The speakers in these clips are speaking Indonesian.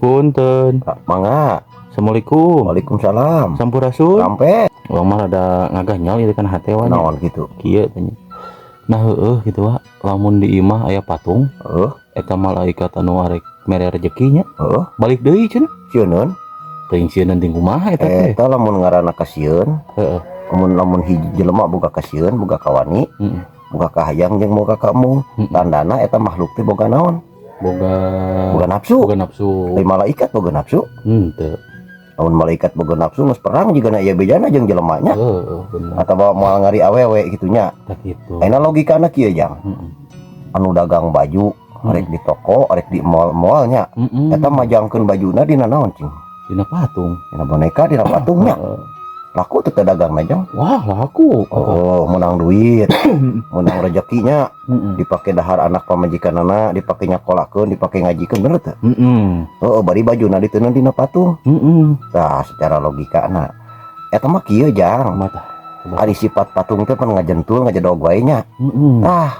Punten. Mangga. Assalamualaikum. Waalaikumsalam. Sampurasun. Sampai Orang mah ada ngaganyal ieu kan hate we. naon gitu. Kieu tanya. Nah heueuh gitu wa, lamun di imah aya patung, eta malaikat anu arek mere rejekinya. Balik deui cenah. Sieun. Teuing sieun ting kumaha eta teh? Eta lamun ngaranna ka sieun. Heeh. Lamun hiji jelema boga ka sieun, boga ka wani, boga ka hayang jeung boga ka mung. Tandana eta makhluk teh boga naon? Boga nafsu. Boga nafsu. Lain malaikat boga nafsu. Henteu. Lamun malaikat boga nafsu geus perang jigana ieu bejana jeung jelemanya. Bener. Atawa moal ngari awewe gitunya. Tak kitu. Ayeuna logikana kieu jang. Anu dagang baju arek di toko, arek di mall nya. Eta majangkeun bajuna dina naon cing? Dina patung. Dina boneka, dina patungnya. Laku teu dagang jang. Wah, laku. Menang duit, menang rezekinya. Dipake dahar anak pamajikanana, dipake nyakolakeun, dipake ngajikeun bener teu? Bari bajuna diteuneun dina patung. Tah secara logikana eta mah kieu jang. Ari sifat patung teh pan ngajentul ngajedog wae nya.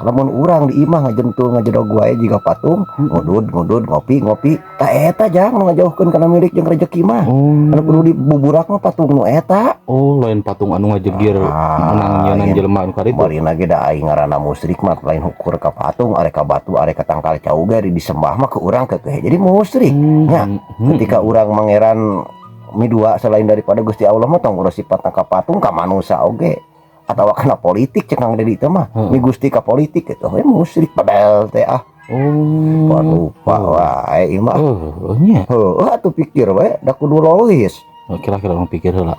Lamun urang di imah ngajentul ngajedog wae jiga patung, ngudud ngopi. Tah eta jang nu ngajauhkeun kana milik jeung rezeki mah. Anu kudu dibuburak mah patung nu eta. Lain patung anu ngajegir menang nyeunang jelema anu karitu. Bari na ge da aing ngaranna musyrik mah lain ukur ka patung, arek ka batu, arek ka tangkal cau ge disembah mah ke urang kekeh. Jadi musyrik nya. Ketika urang mangeran midua selain daripada Gusti Allah mah tong urus sifat ka patung ka manusia oge atawa kana politik cek Kang Dedi teh mah mi Gusti ka politik gitu we musyrik padahal teh lupa wae ieu mah nya atuh pikir we da kudu logis kira-kira orang pikir heula